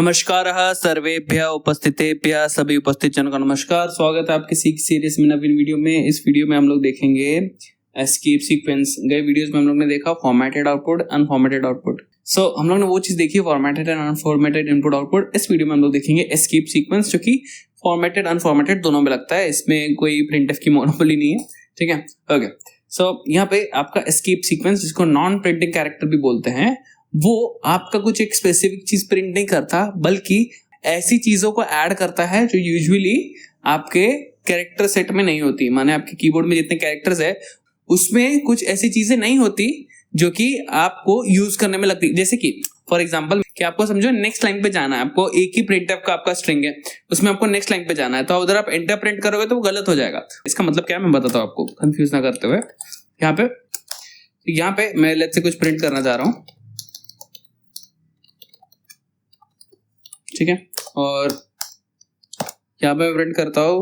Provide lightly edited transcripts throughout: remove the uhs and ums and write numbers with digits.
नमस्कारः सर्वेभ्यः उपस्थितेभ्यः सभी उपस्थित जनों का नमस्कार। स्वागत है आपके सीरीज में नवीन वीडियो में। इस वीडियो में हम लोग देखेंगे एस्केप सीक्वेंस। गए वीडियोस में हम लोग ने देखा फॉर्मेटेड आउटपुट, अनफॉर्मेटेड आउटपुट। हम लोग ने वो चीज देखी formatted and unformatted input output. इस वीडियो में हम लोग देखेंगे एस्केप सीक्वेंस, जो कि फॉर्मेटेड अनफॉर्मेटेड दोनों में लगता है। इसमें कोई प्रिंटफ की मोनोपोली नहीं है, ठीक है। ओके, यहाँ पे आपका एस्केप सीक्वेंस, जिसको नॉन प्रिंटिंग कैरेक्टर भी बोलते हैं, वो आपका कुछ एक स्पेसिफिक चीज प्रिंट नहीं करता, बल्कि ऐसी चीजों को ऐड करता है जो यूजुअली आपके कैरेक्टर सेट में नहीं होती। माने आपके कीबोर्ड में जितने कैरेक्टर्स है उसमें कुछ ऐसी चीजें नहीं होती जो कि आपको यूज करने में लगती। जैसे कि फॉर एग्जांपल कि आपको समझो नेक्स्ट लाइन पे जाना है, आपको एक ही प्रिंटफ का आपका स्ट्रिंग है, उसमें आपको नेक्स्ट लाइन पे जाना है, तो उधर आप एंटर प्रिंट करोगे तो वो गलत हो जाएगा। इसका मतलब क्या है मैं बताता हूँ आपको, कंफ्यूज ना करते हुए। यहाँ पे मैं लेट्स से कुछ प्रिंट करना चाह रहा हूँ, ठीक है, और यहाँ पे प्रिंट करता हूँ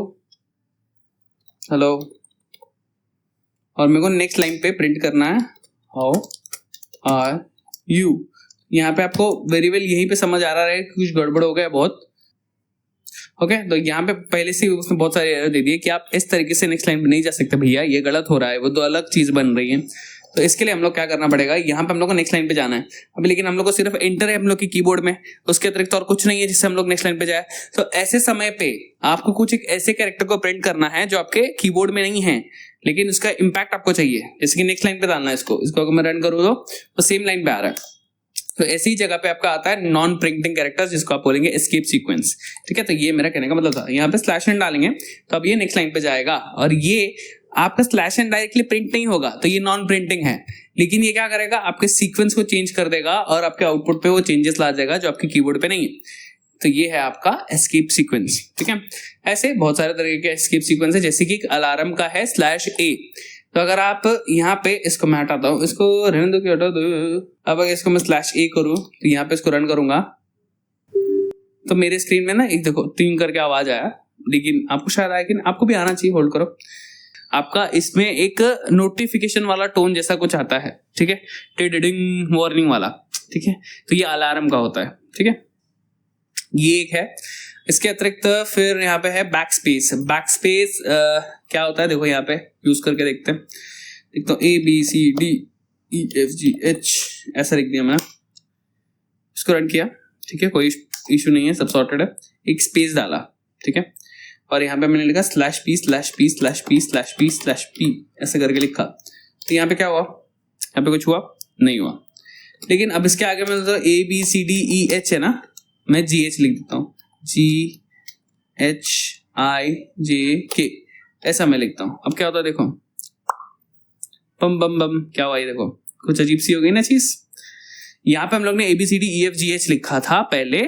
हेलो, और मेरे को नेक्स्ट लाइन पे प्रिंट करना है हाउ आर यू। यहाँ पे आपको वेरी वेल यहीं पे समझ आ रहा है कि कुछ गड़बड़ हो गया बहुत। ओके, तो यहाँ पे पहले से उसने बहुत सारे एरर दे दिए कि आप इस तरीके से नेक्स्ट लाइन पे नहीं जा सकते भैया, ये गलत हो रहा है, वो दो अलग चीज बन रही है। तो इसके लिए हम लोग क्या करना पड़ेगा, यहाँ पे हम लोग को नेक्स्ट लाइन पे जाना है अभी, लेकिन हम लोग को सिर्फ एंटर है हम लोग की कीबोर्ड में, उसके अतिरिक्त और कुछ नहीं है जिससे हम लोग नेक्स्ट लाइन पे जाए। तो ऐसे समय पे आपको कुछ एक ऐसे कैरेक्टर को प्रिंट करना है जो आपके कीबोर्ड में नहीं है, लेकिन उसका इंपैक्ट आपको चाहिए। जैसे कि नेक्स्ट लाइन पे डालना है इसको अगर मैं रन करूँ तो सेम लाइन पे आ रहा है। तो ऐसी जगह पे आपका आता है नॉन प्रिंटिंग कैरेक्टर्स, जिसको आप बोलेंगे एस्केप सीक्वेंस, ठीक है। तो ये मेरा कहने का मतलब था। यहाँ पे स्लैश एन डालेंगे तो अब ये नेक्स्ट लाइन पे जाएगा, और ये आपका स्लैश एन डायरेक्टली प्रिंट नहीं होगा, तो ये नॉन प्रिंटिंग है, लेकिन ये क्या करेगा आपके सीक्वेंस को चेंज कर देगा और आपके आउटपुट पे वो चेंजेस ला जाएगा जो आपके कीबोर्ड पे नहीं है। तो ये है आपका एस्केप सीक्वेंस, ठीक है। ऐसे बहुत सारे तरह के एस्केप सीक्वेंस है, जैसे कि अलार्म का है /a। तो अगर आप यहाँ पे इसको मैं हटाता हूँ, इसको रहने दो कि हटा दो। अब अगर इसको मैं /a करूँ तो यहाँ पे इसको रन करूंगा तो मेरे स्क्रीन में ना एक देखो 3 करके आवाज आया, लेकिन आपको शायद आया कि नहीं, आपको भी आना चाहिए। होल्ड करो, आपका इसमें एक नोटिफिकेशन वाला टोन जैसा कुछ आता है, ठीक है, टिडिंग वार्निंग वाला, ठीक है। तो ये अलार्म का होता है, ठीक है, ये एक है। इसके अतिरिक्त फिर यहाँ पे है बैक स्पेस। बैक स्पेस क्या होता है देखो, यहाँ पे यूज करके देखते हैं। देखते हो ABCDEFGH ऐसा लिख दिया मैंने, इसको रन किया, ठीक है, कोई इशू नहीं है, सब सॉर्टेड है। एक स्पेस डाला, ठीक है, और यहाँ पे मैंने लिखा /P/P/P/P/P ऐसे करके लिखा। तो यहाँ पे क्या हुआ, यहाँ पे कुछ हुआ नहीं हुआ। लेकिन अब इसके आगे में तो ABCDEH है ना, मैं GH लिख देता हूँ, GHIJK ऐसा मैं लिखता हूँ। अब क्या होता है देखो, बम बम बम, क्या हुआ ये देखो, कुछ अजीब सी हो गई ना चीज। यहाँ पे हम लोग ने ABCDEFGH लिखा था पहले,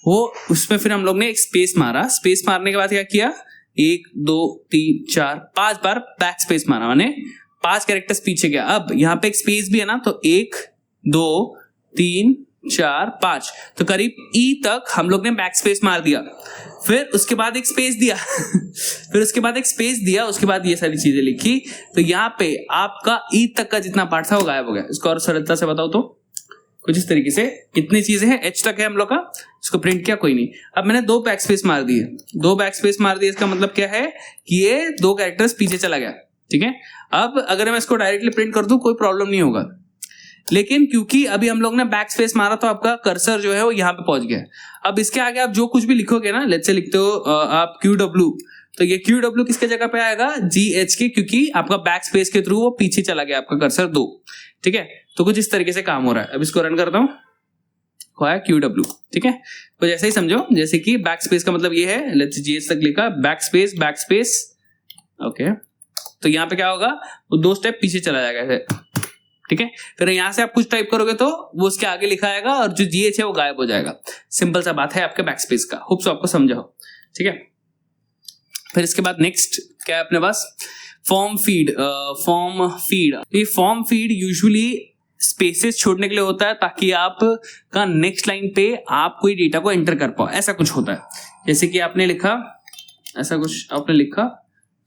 वो उसमें फिर हम लोग ने एक स्पेस मारा। स्पेस मारने के बाद क्या किया, 1 2 3 4 5 बार बैक स्पेस मारा, माने 5 कैरेक्टर्स पीछे गया। अब यहाँ पे एक स्पेस भी है ना, तो 1 2 3 4 5, तो करीब E तक हम लोग ने बैक स्पेस मार दिया। फिर उसके बाद एक स्पेस दिया फिर उसके बाद एक स्पेस दिया, उसके बाद ये सारी चीजें लिखी। तो यहाँ पे आपका E तक का जितना पार्ट था वो गायब हो गया। इसको और सरलता से बताओ तो कुछ इस तरीके से, कितनी चीजें हैं, H तक है हम लोग का, इसको प्रिंट किया कोई नहीं। अब मैंने 2 बैक स्पेस मार दिए, 2 बैक स्पेस मार दिए, इसका मतलब क्या है कि ये 2 कैरेक्टर्स पीछे चला गया, ठीक है। अब अगर मैं इसको डायरेक्टली प्रिंट कर दूं कोई प्रॉब्लम नहीं होगा, लेकिन क्योंकि अभी हम लोग ने बैक स्पेस मारा तो आपका कर्सर जो है वो यहाँ पे पहुंच गया। अब इसके आगे आप जो कुछ भी लिखोगे ना, लेट्स से लिखते हो आप QW, तो ये QW किसके जगह पे आएगा, GH के, क्योंकि आपका बैक स्पेस के थ्रू वो पीछे चला गया आपका कर्सर 2, ठीक है। तो कुछ इस तरीके से काम हो रहा है। अब इसको रन करता हूँ, QW, ठीक है। कुछ ऐसा ही समझो, जैसे कि बैक स्पेस का मतलब ये है, लेट्स GH तक लिखा बैक स्पेस, ओके। तो यहाँ पे क्या होगा, वो 2 स्टेप पीछे चला जाएगा ऐसे, ठीक है। फिर यहाँ से आप कुछ टाइप करोगे तो वो उसके आगे लिखा आएगा और जो GH है वो गायब हो जाएगा। सिंपल सा बात है आपके बैक स्पेस का। होप सो आपको समझा हो, ठीक है। फिर इसके बाद नेक्स्ट क्या है अपने पास, फॉर्म फीड। ये फॉर्म फीड यूजुअली स्पेसेस छोड़ने के लिए होता है, ताकि आप का नेक्स्ट लाइन पे आप कोई डेटा को एंटर कर पाओ, ऐसा कुछ होता है। जैसे कि आपने लिखा, ऐसा कुछ आपने लिखा,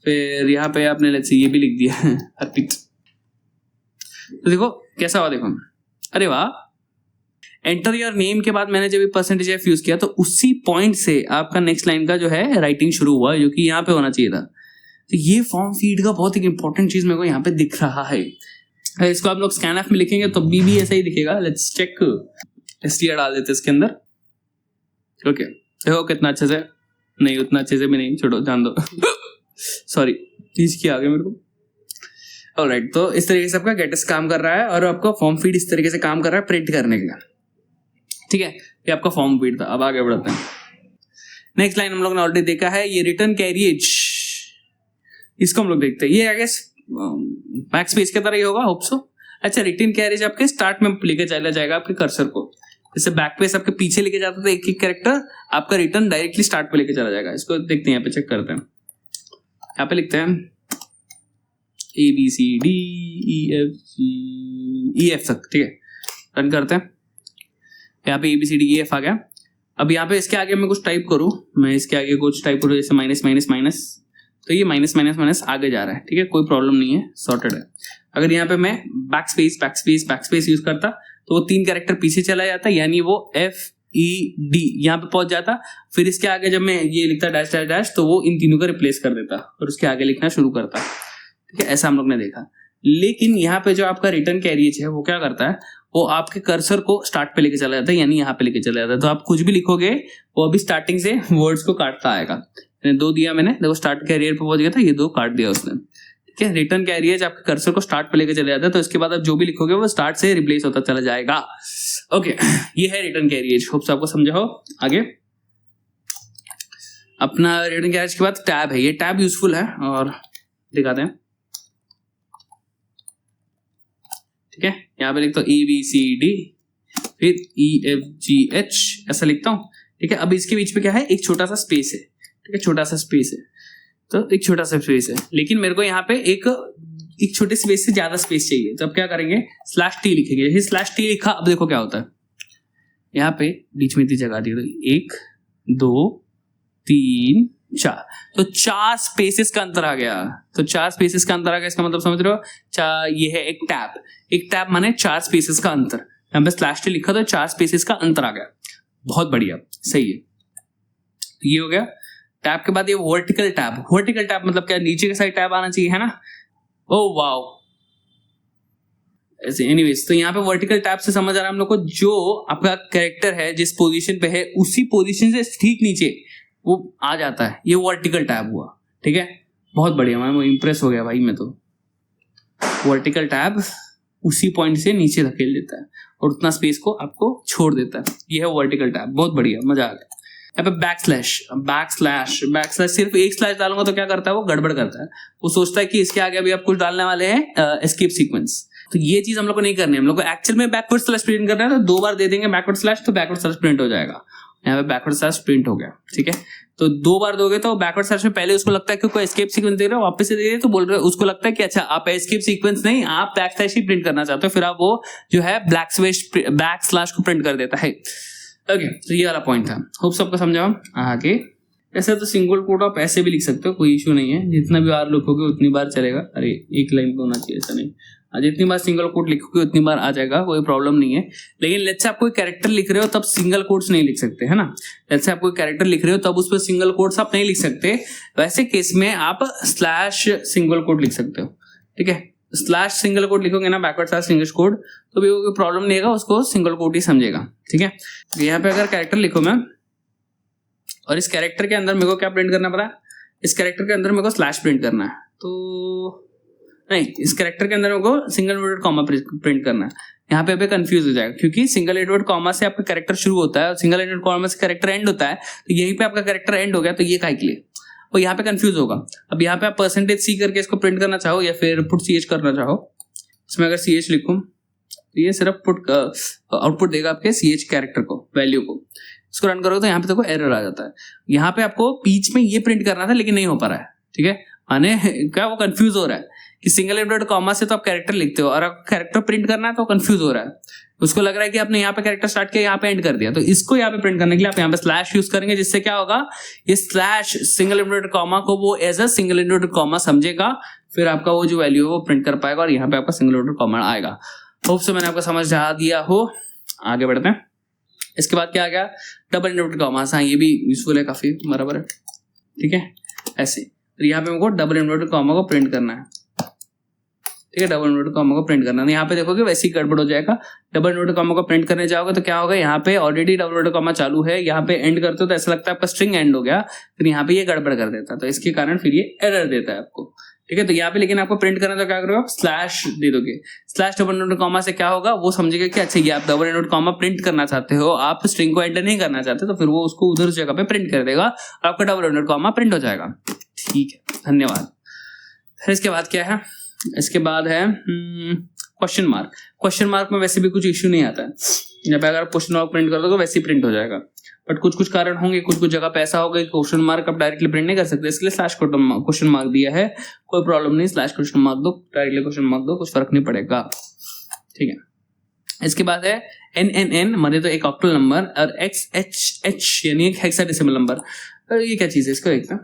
फिर यहाँ पे आपने लेट्स से ये भी लिख दिया अर्पित। तो देखो कैसा हुआ, देखो, अरे वाह, एंटर योर नेम के बाद मैंने जब परसेंटेज एफ यूज किया तो उसी पॉइंट से आपका नेक्स्ट लाइन का जो है राइटिंग शुरू हुआ, जो कि यहाँ पे होना चाहिए था। तो ये फॉर्म फीड का बहुत एक इंपॉर्टेंट चीज मेरे को यहाँ पे दिख रहा है। इसको आप लोग स्कैनएफ में लिखेंगे तो भी ऐसा ही दिखेगा। लेट्स चेक, str डाल देते इसके अंदर। ओके देखो कितना अच्छे से, नहीं उतना अच्छे से भी नहीं, छोड़ो जान दो सॉरी चीज की आ गई मेरे को। ऑलराइट, तो इस तरीके से आपका गेटस काम कर रहा है और आपका फॉर्म फीड इस तरीके से काम कर रहा है प्रिंट करने के लिए। ठीक है, ये आपका फॉर्म फीड था। अब आगे बढ़ते हैं। नेक्स्ट लाइन हम लोग ने ऑलरेडी देखा है, ये रिटर्न कैरिएज, इसको हम लोग देखते हैं। ये आई गेस बैक स्पेस की तरह ही होगा, होप सो। अच्छा, रिटर्न कैरिएज आपके स्टार्ट में लेके चला जाएगा आपके कर्सर को, जैसे बैक पेस आपके पीछे लेके जाता था एक एक कैरेक्टर, आपका रिटर्न डायरेक्टली स्टार्ट पे लेके चला जाएगा। इसको देखते हैं, यहाँ पे चेक करते हैं। यहाँ पे लिखते हैं ABCDEFG तक, ठीक है, रन करते हैं। यहाँ पे ABCDEF आ गया। अब यहाँ पे इसके आगे मैं कुछ टाइप करूँ, मैं इसके आगे कुछ टाइप करूँ जैसे माइनस माइनस माइनस, तो ये माइनस माइनस माइनस आगे जा रहा है। ठीक है, कोई प्रॉब्लम नहीं है, सॉर्टेड है। अगर यहाँ पे मैं बैक स्पेस यूज करता तो वो 3 कैरेक्टर पीछे चला जाता, यानी वो FED यहाँ पे पहुंच जाता। फिर इसके आगे जब मैं ये लिखता डैश डैश डैश तो वो इन तीनों को रिप्लेस कर देता और उसके आगे लिखना शुरू करता। ठीक है, ऐसा हम लोग ने देखा। लेकिन यहाँ पे जो आपका रिटर्न कैरिएज है वो क्या करता है, वो आपके कर्सर को स्टार्ट पे लेके चला जाता है, यानी यहाँ पे लेके चला जाता है। तो आप कुछ भी लिखोगे वो अभी स्टार्टिंग से वर्ड्स को काटता आएगा। 2 दिया मैंने, देखो स्टार्ट कैरियर पे पहुंच गया था, ये 2 काट दिया उसने। ठीक है, रिटर्न कैरिएज आपके कर्सर को स्टार्ट पे लेके चले जाता है, तो इसके बाद आप जो भी लिखोगे वो स्टार्ट से रिप्लेस होता चला जाएगा। ओके, ये है रिटर्न कैरिएज। होप आपको समझा हो। आगे अपना रिटर्न कैरिएज के बाद टैब है, ये टैब यूजफुल है और दिखाते हैं। ठीक है, यहाँ पे लिखता हूँ ABCD फिर EFGH ऐसा लिखता हूँ। ठीक है, अब इसके बीच में क्या है, एक छोटा सा स्पेस है। ठीक है, छोटा सा स्पेस है, तो एक छोटा सा स्पेस है, लेकिन मेरे को यहाँ पे एक छोटे स्पेस से ज्यादा स्पेस चाहिए। तो अब क्या करेंगे, /t लिखेंगे। जैसे /t लिखा, अब देखो क्या होता है, यहाँ पे बीच में इतनी जगह दी, तो 1 2 3 4, तो 4 स्पेसेस का अंतर आ गया। तो 4 स्पेसेस का अंतर आ गया, इसका मतलब समझ रहे हो, ये है एक टैब माने 4 स्पेसेस का अंतर। यहाँ पे /t लिखा तो 4 स्पेसेस का अंतर आ गया। बहुत बढ़िया, सही है। ये हो गया टैब के बाद ये वर्टिकल टैब मतलब क्या, नीचे के साइड टैब आना चाहिए, है ना। ओह वाओ, ऐसे। एनीवेज, तो यहाँ पे वर्टिकल टैब से समझ आ रहा है हम लोग को, जो आपका कैरेक्टर है जिस पोजीशन पे है उसी पोजीशन से ठीक नीचे वो आ जाता है, ये वर्टिकल टैब हुआ। ठीक है, बहुत बढ़िया, मैं इंप्रेस हो गया भाई। मैं तो वर्टिकल टैब उसी पॉइंट से नीचे धकेल देता है और उतना स्पेस को आपको छोड़ देता है। ये है वर्टिकल टैब, बहुत बढ़िया, मजा आ गया। यहाँ पे बैक स्लैश सिर्फ एक स्लैश डालूंगा तो क्या करता है, वो गड़बड़ करता है। वो सोचता है कि इसके आगे अभी आप कुछ डालने वाले हैं, एस्केप सीक्वेंस। तो ये चीज हम लोग को नहीं करनी है, हम लोग को एक्चुअल में बैकवर्ड स्लैश प्रिंट करना है। तो 2 बार दे देंगे बैकवर्ड स्लैश, तो बैकवर्ड स्लैश प्रिंट हो जाएगा। यहाँ पे बैकवर्ड स्लैश प्रिंट हो गया। ठीक है, तो 2 बार दोगे तो बैकवर्ड स्लैश में पहले उसको लगता है कि कोई एस्केप सीक्वेंस दे रहे हो, वापस से दे रहे हो, तो बोल रहे हो, उसको लगता है कि अच्छा आप एस्केप सीक्वेंस नहीं, आप बैक स्लैश ही प्रिंट करना चाहते हो। फिर आप वो जो है बैक स्लैश को प्रिंट कर देता है। ओके, तो ये वाला पॉइंट था। होप सबको समझाओ। आगे ऐसे तो सिंगल कोट आप ऐसे भी लिख सकते हो, कोई इशू नहीं है। जितना भी बार लिखोगे उतनी बार चलेगा। अरे एक लाइन पे होना चाहिए, ऐसा नहीं। जितनी बार सिंगल कोट लिखोगे उतनी बार आ जाएगा, कोई प्रॉब्लम नहीं है। लेकिन लेट्स से आप कोई कैरेक्टर लिख रहे हो तब सिंगल कोट्स नहीं लिख सकते, है ना। लेट्स से आप कोई कैरेक्टर लिख रहे हो तब उस पर सिंगल कोट्स आप नहीं लिख सकते। वैसे केस में आप स्लैश सिंगल कोट लिख सकते हो। ठीक है, स्लैश सिंगल कोट लिखोगे ना, बैकवर्ड स्लैश सिंगल कोट, तो भी कोई प्रॉब्लम नहीं होगा, उसको सिंगल कोट ही समझेगा। ठीक है, यहाँ पे अगर कैरेक्टर लिखो मैं, और इस कैरेक्टर के अंदर मेरे को क्या प्रिंट करना पड़ा, इस कैरेक्टर के अंदर मेरे को स्लैश प्रिंट करना है, तो नहीं, इस कैरेक्टर के अंदर मेरे को सिंगल इनवर्टेड कॉमा प्रिंट करना है। यहाँ पे कंफ्यूज हो जाएगा, क्योंकि सिंगल इनवर्टेड कॉमा से आपका कैरेक्टर शुरू होता है और सिंगल इनवर्टेड कॉमा से कैरेक्टर एंड होता है। तो यहीं पे आपका कैरेक्टर एंड हो गया, तो ये काय के लिए, और यहाँ पे कंफ्यूज होगा। अब यहाँ पे आप %c करके इसको प्रिंट करना चाहो या फिर पुट ch करना चाहो, इसमें अगर ch लिखूं तो ये सिर्फ पुट आउटपुट देगा आपके ch कैरेक्टर को, वैल्यू को। इसको रन करोगे तो यहाँ पे देखो एरर आ जाता है। यहाँ पे आपको बीच में ये प्रिंट करना था लेकिन नहीं हो पा रहा है। ठीक है, माने क्या, वो कंफ्यूज हो रहा है कि सिंगल इनवर्टेड कॉमा से तो आप कैरेक्टर लिखते हो और आप कैरेक्टर प्रिंट करना है तो कंफ्यूज हो रहा है। उसको लग रहा है कि आपने यहाँ पे कैरेक्टर स्टार्ट किया, यहाँ पे एंड कर दिया। तो इसको यहाँ पे प्रिंट करने के लिए आप यहाँ पे स्लैश यूज करेंगे, जिससे क्या होगा, ये स्लैश सिंगल इनवर्टेड कॉमा को वो as a single inverted comma समझेगा, फिर आपका वो जो वैल्यू है वो प्रिंट कर पाएगा और यहाँ पे आपका सिंगल इनवर्टेड कॉमा आएगा। होप से मैंने आपको समझ दिया हो। आगे बढ़ते हैं। इसके बाद क्या आ गया, डबल इन्वर्टेड कॉमास, हाँ ये भी यूजफुल है काफी, बराबर है, ठीक है ऐसे। तो यहाँ पे हमको डबल इन्वर्टेड कॉमा को प्रिंट करना है, ठीक है, डबल इन्वर्टेड कॉमा को प्रिंट करना है। यहाँ पे देखोगे वैसे ही गड़बड़ हो जाएगा, डबल इन्वर्टेड कॉमा को प्रिंट करने जाओगे तो क्या होगा, यहाँ पे ऑलरेडी डबल इन्वर्टेड कॉमा चालू है, यहाँ पे एंड करते हो तो ऐसा लगता है आपका स्ट्रिंग एंड हो गया, फिर यहाँ पे ये गड़बड़ कर देता है, तो इसके कारण फिर ये एरर देता है आपको, ठीक है। तो यहाँ पे लेकिन आपको प्रिंट करना तो क्या करोगे आप स्लैश दे दोगे, स्लैश डबल इन्वर्टेड कॉमा से क्या होगा, वो समझेगा कि अच्छा ये आप डबल इन्वर्टेड कॉमा प्रिंट करना चाहते हो, आप स्ट्रिंग को एंड नहीं करना चाहते, तो फिर वो उसको उधर जगह पे प्रिंट कर देगा और आपका डबल इन्वर्टेड कॉमा प्रिंट हो जाएगा, ठीक है, धन्यवाद। फिर इसके बाद क्या है, इसके बाद है क्वेश्चन मार्क। क्वेश्चन मार्क में वैसे भी कुछ इश्यू नहीं आता है, जब पे अगर क्वेश्चन मार्क प्रिंट कर दो तो वैसे ही प्रिंट हो जाएगा, बट कुछ कुछ कारण होंगे, कुछ कुछ जगह पे ऐसा होगा कि क्वेश्चन मार्क आप डायरेक्टली प्रिंट नहीं कर सकते, इसलिए स्लैश क्वेश्चन मार्क दिया है, कोई प्रॉब्लम नहीं, स्लैश क्वेश्चन मार्क दो, डायरेक्टली क्वेश्चन मार्क दो, कुछ फर्क नहीं पड़ेगा, ठीक है। इसके बाद है NNN माने तो एक ऑक्टल नंबर, और XHH यानी एक हेक्साडेसिमल नंबर। ये क्या चीज है, इसको देखते हैं,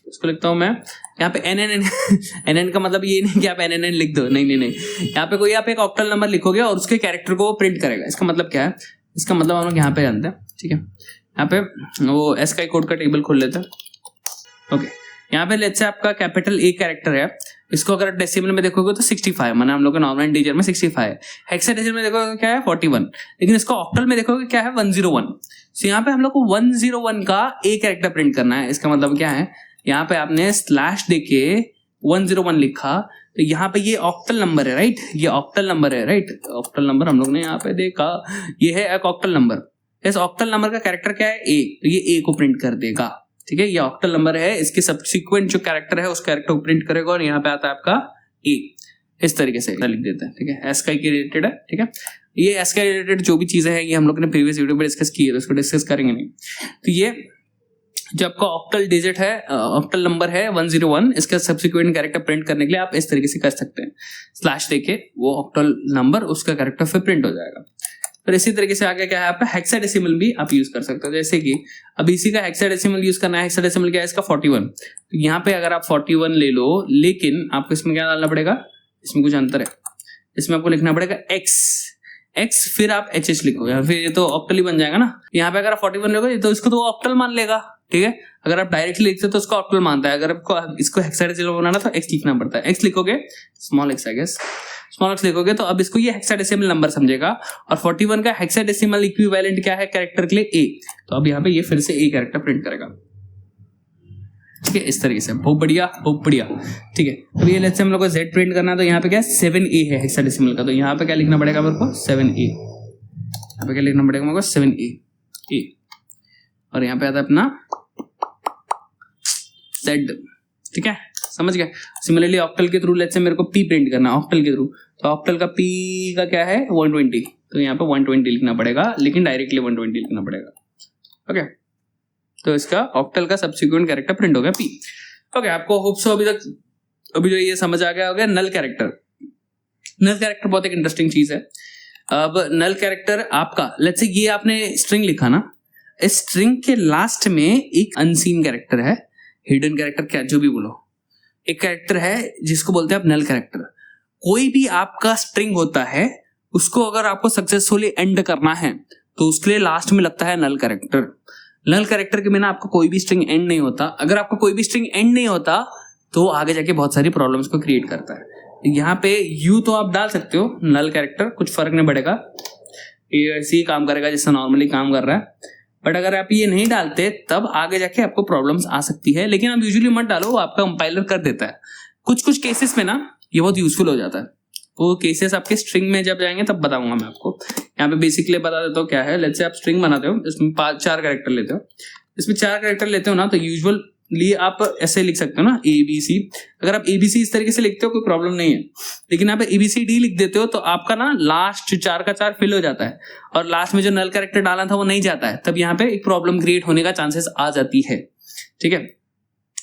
इसको लिखता हूं मैं यहाँ पे NNN का मतलब ये नहीं कि आप NNN लिख दो, नहीं, यहाँ पे कोई आप एक ऑक्टल नंबर लिखोगे और उसके कैरेक्टर को वो प्रिंट करेगा। इसका मतलब क्या है, इसका मतलब हम लोग यहाँ पे जानते हैं, ठीक है। यहाँ पे वो एसकाई कोड का टेबल खोल लेते हैं, ओके। यहाँ पे लेट्स से आपका कैपिटल A कैरेक्टर है, इसको अगर डेसिमल में देखोगे तो 65, माने हम लोग के नॉर्मल इंटीजर में 65 है, हेक्साडेसिमल में देखोगे क्या है 41, लेकिन इसको ऑक्टल में देखोगे क्या है 101। सो यहाँ पे हम लोग को 101 का A कैरेक्टर प्रिंट करना है। इसका मतलब क्या है, यहाँ पे आपने स्लैश देके 101 लिखा, तो यहाँ पे ये ऑक्टल नंबर है, राइट, ये ऑक्टल नंबर है, राइट, ऑक्टल नंबर हम लोग ने यहाँ पे देखा, ये है एक ऑक्टल नंबर। इस ऑक्टल नंबर का कैरेक्टर क्या है A, तो ये A को प्रिंट कर देगा, ठीक है। ये ऑक्टल नंबर है, इसके सब्सिक्वेंट जो कैरेक्टर है उस कैरेक्टर को प्रिंट करेगा, और यहाँ पे आता है आपका A, इस तरीके से लिख देते हैं, ठीक है। एसकाई के रिलेटेड है, ठीक है। ये एसकाई रिलेटेड जो भी चीजें हैं ये हम लोग ने प्रीवियस वीडियो में डिस्कस की है, तो इसको डिस्कस करेंगे नहीं। तो ये जो आपका ऑक्टल डिजिट है, ऑक्टल नंबर है 101, इसका सब्सिक्वेंट कैरेक्टर प्रिंट करने के लिए आप इस तरीके से कर सकते हैं, स्लैश देके वो ऑक्टल नंबर उसका कैरेक्टर फिर प्रिंट हो जाएगा। फिर इसी तरीके से आगे क्या है आपका हेक्साडेसिमल भी आप यूज कर सकते हो, जैसे कि अब इसी का हेक्साडेसिमल यूज करना है। हेक्साडेसिमल क्या है इसका 41, तो यहाँ पे अगर आप 41 ले लो, लेकिन आपको इसमें क्या डालना पड़ेगा, इसमें कुछ अंतर है, इसमें आपको लिखना पड़ेगा x फिर आप HH लिखो, या फिर ये तो ऑक्टल ही बन जाएगा ना। यहाँ पे अगर आप 41 लोगे तो इसको तो ऑक्टल मान लेगा, ठीक है। अगर आप डायरेक्टली लिखते हो तो उसको ऑक्टल मानता है, अगर आपको इसको हेक्साडेसिमल बनाना तो x लिखना पड़ता है। x लिखोगे small x, I guess small x लिखोगे तो अब इसको ये हेक्साडेसिमल नंबर समझेगा, और 41 का हेक्साडेसिमल इक्विवेलेंट क्या है कैरेक्टर के लिए A, तो अब यहाँ पे ये फिर से A कैरेक्टर प्रिंट करेगा, ठीक है, इस तरीके से। बहुत बढ़िया, बहुत बढ़िया, ठीक है। अब ये लेट्स से हम लोग को Z प्रिंट करना है, तो यहाँ पे क्या 7A है हेक्साडेसिमल का, तो यहाँ पे क्या लिखना पड़ेगा मेरे को 7A, यहाँ पे क्या लिखना पड़ेगा मेरे को 7A, और यहाँ पे आता है अपना Z, ठीक है, समझ गए। सिमिलरली ऑक्टल के थ्रू लेट्स से मेरे को P प्रिंट करना है ऑक्टल के थ्रू, तो ऑक्टल का P का क्या है 120, तो यहाँ पे 120 लिखना पड़ेगा, लेकिन डायरेक्टली 120 लिखना पड़ेगा, ओके। तो इसका ऑक्टल का सब्सिक्वेंट कैरेक्टर प्रिंट हो गया P, ओके। आपको होप सो अभी जो ये समझ आ गया होगा। नल कैरेक्टर बहुत एक इंटरेस्टिंग चीज है। अब नल कैरेक्टर आपका लेट्स से ये आपने स्ट्रिंग लिखा ना, इस स्ट्रिंग के लास्ट में एक अनसीन कैरेक्टर है, हिडन कैरेक्टर, क्या जो भी बोलो, एक कैरेक्टर है जिसको बोलते हैं आप नल कैरेक्टर। कोई भी आपका स्ट्रिंग होता है, उसको अगर आपको सक्सेसफुली एंड करना है तो उसके लिए लास्ट में लगता है नल कैरेक्टर। नल कैरेक्टर के बिना आपका कोई भी स्ट्रिंग एंड नहीं होता। अगर आपका कोई भी स्ट्रिंग एंड नहीं होता तो आगे जाके बहुत सारी प्रॉब्लम्स को क्रिएट करता है। यहाँ पे यू तो आप डाल सकते हो नल कैरेक्टर, कुछ फर्क नहीं पड़ेगा, ये ऐसे ही काम करेगा जैसे नॉर्मली काम कर रहा है। बट अगर आप ये नहीं डालते तब आगे जाके आपको प्रॉब्लम्स आ सकती है, लेकिन आप यूजुअली मत डालो, वो आपका कंपाइलर कर देता है। कुछ केसेस में ना ये बहुत यूजफुल हो जाता है, वो केसेस आपके स्ट्रिंग में जब जाएंगे तब बताऊंगा मैं आपको। यहाँ पे बेसिकली बता देता हूँ क्या है। लेट्स से आप स्ट्रिंग बनाते हो, इसमें 4 कैरेक्टर लेते हो, इसमें 4 कैरेक्टर लेते हो ना, तो यूजुअली आप ऐसे लिख सकते हो ना ABC। अगर आप ABC इस तरीके से लिखते हो कोई प्रॉब्लम नहीं है, लेकिन आप ABCD लिख देते हो तो आपका ना लास्ट 4 का 4 फिल हो जाता है, और लास्ट में जो नल कैरेक्टर डाला था वो नहीं जाता है, तब यहाँ पे एक प्रॉब्लम क्रिएट होने का चांसेस आ जाती है, ठीक है,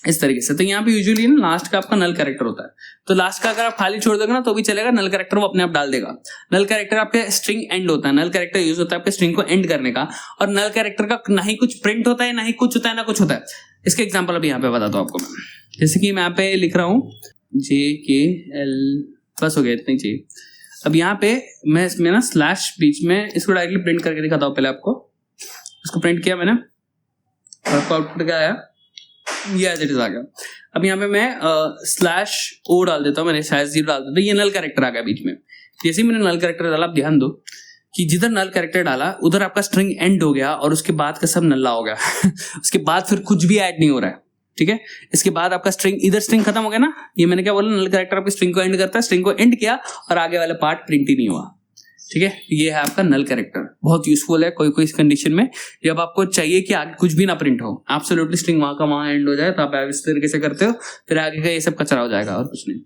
इस तरीके से। तो यहाँ पे यूजुअली ना लास्ट का आपका नल कैरेक्टर होता है, तो लास्ट का अगर आप खाली छोड़ दोगे ना तो भी चलेगा, नल कैरेक्टर वो अपने आप डाल देगा। नल कैरेक्टर आपके स्ट्रिंग एंड होता है, नल कैरेक्टर यूज होता है आपके स्ट्रिंग को एंड करने का, और नल कैरेक्टर का ना ही कुछ प्रिंट होता है, ना ही कुछ होता है, ना कुछ होता है। इसके एग्जाम्पल अभी यहाँ पे बताता हूँ आपको मैं, जैसे कि मैं यहाँ पे लिख रहा हूँ JKL, बस हो गया इतना ही चाहिए। अब यहाँ पे मैं इसमें ना स्लैश बीच में इसको डायरेक्टली प्रिंट करके दिखाता हूँ पहले आपको, उसको प्रिंट किया मैंने और आउटपुट क्या आया, ये एज इट इज आ गया। अब यहाँ पे मैं स्लैश ओ डाल देता हूँ, मैंने -0 डाल देता हूँ, ये नल कैरेक्टर आ गया बीच में। जैसे ही मैंने नल कैरेक्टर डाला, आप ध्यान दो कि जिधर नल कैरेक्टर डाला उधर आपका स्ट्रिंग एंड हो गया और उसके बाद का सब नल्ला हो गया उसके बाद फिर कुछ भी ऐड नहीं हो रहा है, ठीक है। इसके बाद आपका स्ट्रिंग, इधर स्ट्रिंग खत्म हो गया ना, ये मैंने क्या बोला, नल कैरेक्टर आपकी स्ट्रिंग को एंड करता है, स्ट्रिंग को एंड किया और आगे वाला पार्ट प्रिंट ही नहीं हुआ, ठीक है। ये है आपका नल कैरेक्टर, बहुत यूजफुल है कोई कोई कंडीशन में, जब आपको चाहिए कि आगे कुछ भी ना प्रिंट हो, एब्सोल्युटली स्ट्रिंग वहां का वहां एंड हो जाए, तो आप इस तरीके से करते हो, फिर आगे का ये सब कचरा हो जाएगा और कुछ नहीं,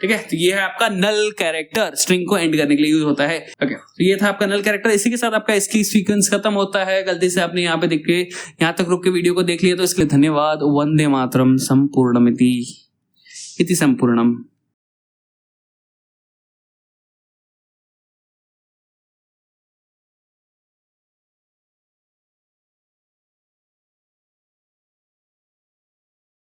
ठीक है। तो ये है आपका नल कैरेक्टर, स्ट्रिंग को एंड करने के लिए यूज होता है। ओके, तो ये था आपका नल कैरेक्टर। इसी के साथ आपका इसकी सीक्वेंस खत्म होता है। गलती से आपने यहाँ पे देख के यहाँ तक रुक के वीडियो को देख लिया तो इसके लिए धन्यवाद। वंदे मातरम, संपूर्णमिति इति संपूर्णम।